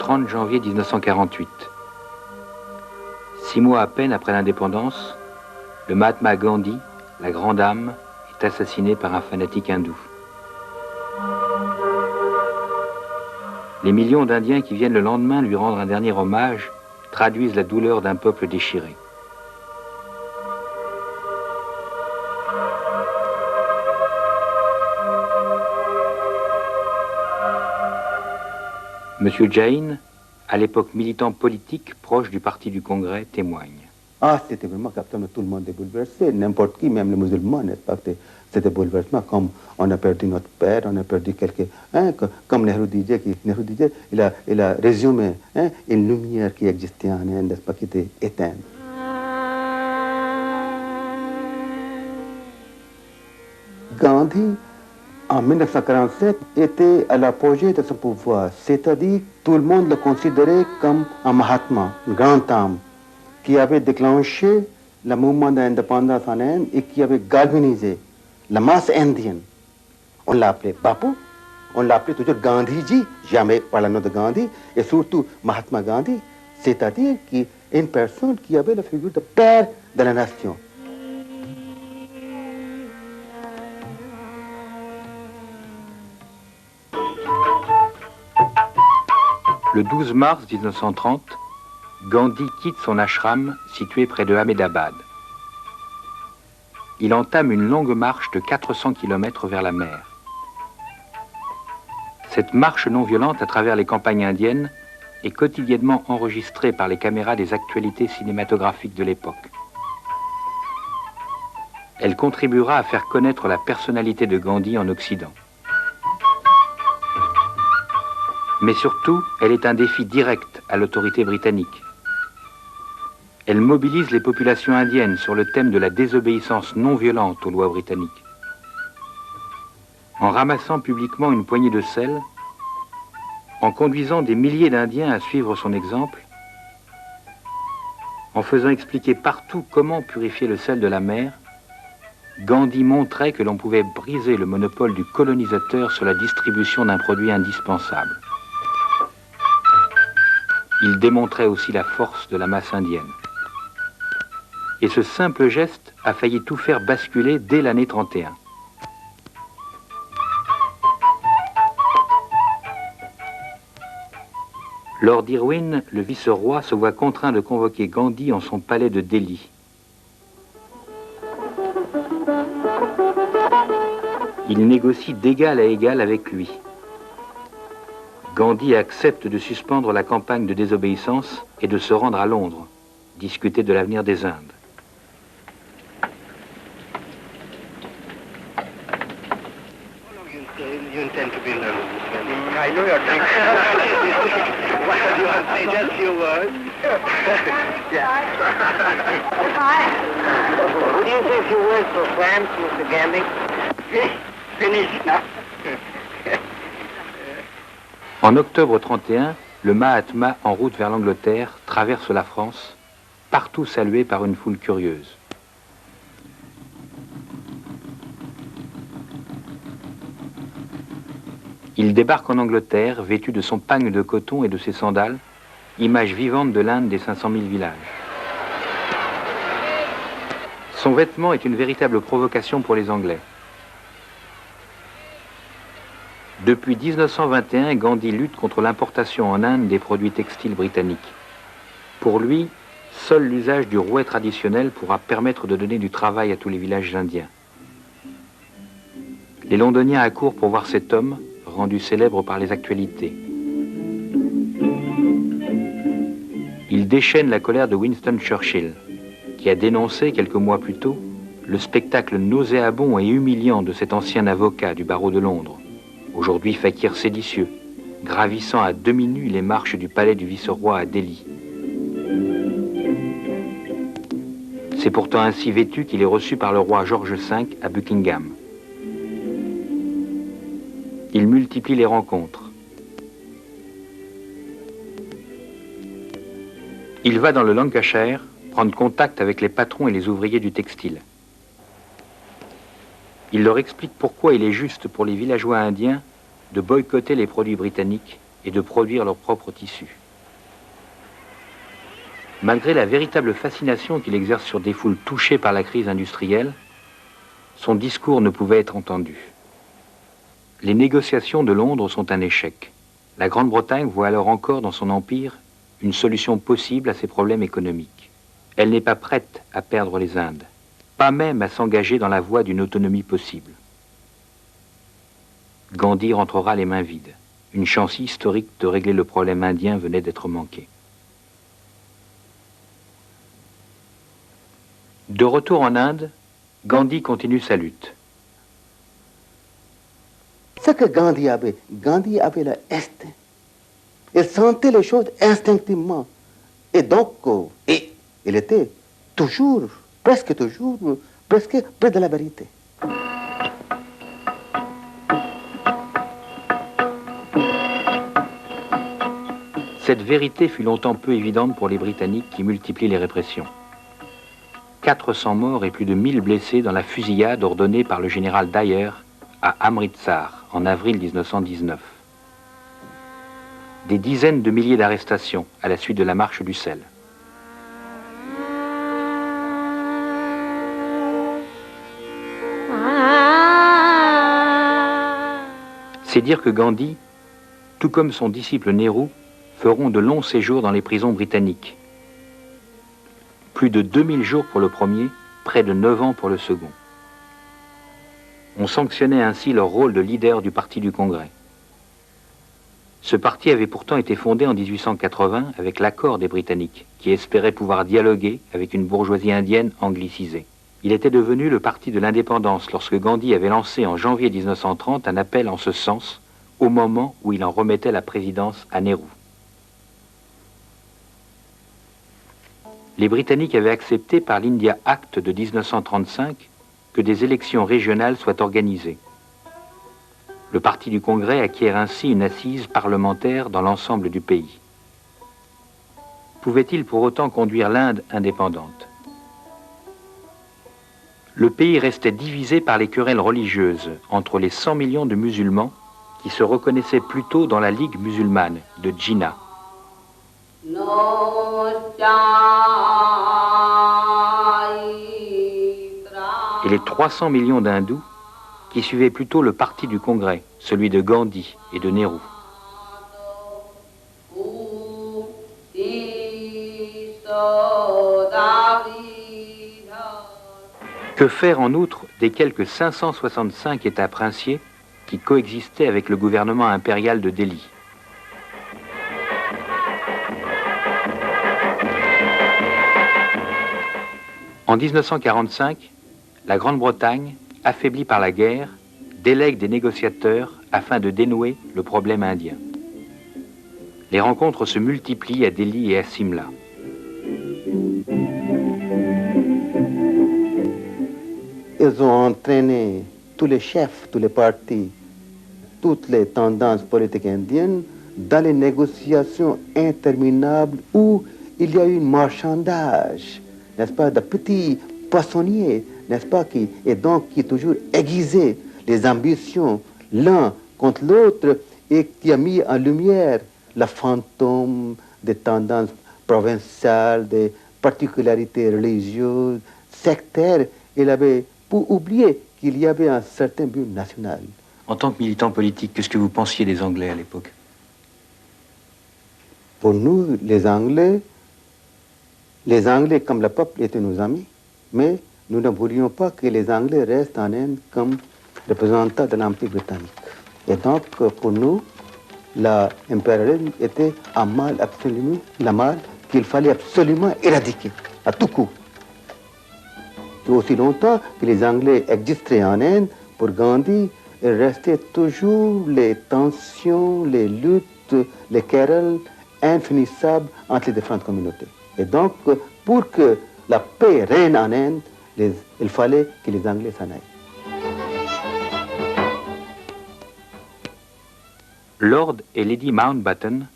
30 janvier 1948. 6 mois à peine après l'indépendance, le Mahatma Gandhi, la grande âme, est assassiné par un fanatique hindou. Les millions d'Indiens qui viennent le lendemain lui rendre un dernier hommage traduisent la douleur d'un peuple déchiré. Monsieur Jain, à l'époque militant politique proche du parti du Congrès, témoigne. Ah, c'était vraiment capitaine, tout le monde est bouleversé, n'importe qui, même les musulmans, n'est-ce pas? C'était bouleversement, comme on a perdu notre père, on a perdu quelqu'un, hein, comme Nehru disait, il a résumé hein, une lumière qui existait en Inde, n'est-ce pas, qui était éteinte. Gandhi, en 1947, était à l'apogée de son pouvoir, c'est-à-dire tout le monde le considérait comme un Mahatma, une grande âme, qui avait déclenché le mouvement d'indépendance en Inde et qui avait galvanisé la masse indienne. On l'a appelé Bapu, on l'a appelé toujours Gandhiji, jamais par le nom de Gandhi, et surtout Mahatma Gandhi, c'est-à-dire une personne qui avait la figure de père de la nation. Le 12 mars 1930, Gandhi quitte son ashram situé près de Ahmedabad. Il entame une longue marche de 400 km vers la mer. Cette marche non violente à travers les campagnes indiennes est quotidiennement enregistrée par les caméras des actualités cinématographiques de l'époque. Elle contribuera à faire connaître la personnalité de Gandhi en Occident. Mais surtout, elle est un défi direct à l'autorité britannique. Elle mobilise les populations indiennes sur le thème de la désobéissance non violente aux lois britanniques. En ramassant publiquement une poignée de sel, en conduisant des milliers d'Indiens à suivre son exemple, en faisant expliquer partout comment purifier le sel de la mer, Gandhi montrait que l'on pouvait briser le monopole du colonisateur sur la distribution d'un produit indispensable. Il démontrait aussi la force de la masse indienne. Et ce simple geste a failli tout faire basculer dès l'année 31. Lord Irwin, le vice-roi, se voit contraint de convoquer Gandhi en son palais de Delhi. Il négocie d'égal à égal avec lui. Gandhi accepte de suspendre la campagne de désobéissance et de se rendre à Londres, discuter de l'avenir des Indes. You intend to be in London? I know you're thinking. What do you want to say? Just few words. Would you say a few words for France, Mr. Gandhi? Finish now. En octobre 31, le Mahatma, en route vers l'Angleterre, traverse la France, partout salué par une foule curieuse. Il débarque en Angleterre, vêtu de son pagne de coton et de ses sandales, image vivante de l'Inde des 500 000 villages. Son vêtement est une véritable provocation pour les Anglais. Depuis 1921, Gandhi lutte contre l'importation en Inde des produits textiles britanniques. Pour lui, seul l'usage du rouet traditionnel pourra permettre de donner du travail à tous les villages indiens. Les Londoniens accourent pour voir cet homme, rendu célèbre par les actualités. Il déchaîne la colère de Winston Churchill, qui a dénoncé quelques mois plus tôt le spectacle nauséabond et humiliant de cet ancien avocat du barreau de Londres, aujourd'hui fakir séditieux, gravissant à demi-nu les marches du palais du vice-roi à Delhi. C'est pourtant ainsi vêtu qu'il est reçu par le roi George V à Buckingham. Il multiplie les rencontres. Il va dans le Lancashire prendre contact avec les patrons et les ouvriers du textile. Il leur explique pourquoi il est juste pour les villageois indiens de boycotter les produits britanniques et de produire leurs propres tissus. Malgré la véritable fascination qu'il exerce sur des foules touchées par la crise industrielle, son discours ne pouvait être entendu. Les négociations de Londres sont un échec. La Grande-Bretagne voit alors encore dans son empire une solution possible à ses problèmes économiques. Elle n'est pas prête à perdre les Indes, pas même à s'engager dans la voie d'une autonomie possible. Gandhi rentrera les mains vides. Une chance historique de régler le problème indien venait d'être manquée. De retour en Inde, Gandhi continue sa lutte. Ce que Gandhi avait l'instinct. Il sentait les choses instinctivement. Et donc, il était toujours, presque près de la vérité. Cette vérité fut longtemps peu évidente pour les Britanniques qui multiplient les répressions. 400 morts et plus de 1000 blessés dans la fusillade ordonnée par le général Dyer à Amritsar en avril 1919. Des dizaines de milliers d'arrestations à la suite de la marche du sel. C'est dire que Gandhi, tout comme son disciple Nehru, feront de longs séjours dans les prisons britanniques. Plus de 2000 jours pour le premier, près de 9 ans pour le second. On sanctionnait ainsi leur rôle de leader du Parti du Congrès. Ce parti avait pourtant été fondé en 1880 avec l'accord des Britanniques, qui espéraient pouvoir dialoguer avec une bourgeoisie indienne anglicisée. Il était devenu le Parti de l'indépendance lorsque Gandhi avait lancé en janvier 1930 un appel en ce sens, au moment où il en remettait la présidence à Nehru. Les Britanniques avaient accepté par l'India Act de 1935 que des élections régionales soient organisées. Le Parti du Congrès acquiert ainsi une assise parlementaire dans l'ensemble du pays. Pouvait-il pour autant conduire l'Inde indépendante? Le pays restait divisé par les querelles religieuses entre les 100 millions de musulmans qui se reconnaissaient plutôt dans la Ligue musulmane de Jinnah. Et les 300 millions d'hindous qui suivaient plutôt le parti du Congrès, celui de Gandhi et de Nehru. Que faire en outre des quelques 565 États princiers qui coexistaient avec le gouvernement impérial de Delhi? En 1945, la Grande-Bretagne, affaiblie par la guerre, délègue des négociateurs afin de dénouer le problème indien. Les rencontres se multiplient à Delhi et à Simla. Ils ont entraîné tous les chefs, tous les partis, toutes les tendances politiques indiennes dans les négociations interminables où il y a eu un marchandage, n'est-ce pas, de petits poissonniers, n'est-ce pas, qui toujours aiguisait les ambitions l'un contre l'autre et qui a mis en lumière le fantôme des tendances provinciales, des particularités religieuses, sectaires. Il avait pour oublier qu'il y avait un certain but national. En tant que militant politique, qu'est-ce que vous pensiez des Anglais à l'époque? Pour nous, les Anglais, comme le peuple, étaient nos amis, mais nous ne voulions pas que les Anglais restent en Inde comme représentants de l'Empire britannique. Et donc, pour nous, l'impérialisme était un mal absolument, le mal qu'il fallait absolument éradiquer, à tout coup. Et aussi longtemps que les Anglais existaient en Inde, pour Gandhi, il restait toujours les tensions, les luttes, les querelles infinissables entre les différentes communautés. Et donc, pour que la paix règne en Inde, il fallait que les Anglais s'en aillent. Lord et Lady Mountbatten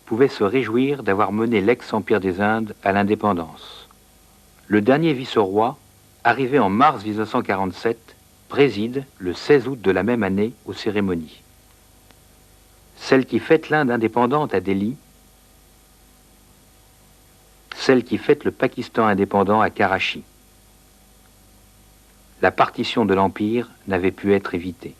pouvaient se réjouir d'avoir mené l'ex-empire des Indes à l'indépendance. Le dernier vice-roi, arrivé en mars 1947, préside le 16 août de la même année aux cérémonies. celle qui fête l'Inde indépendante à Delhi, celle qui fête le Pakistan indépendant à Karachi. La partition de l'Empire n'avait pu être évitée.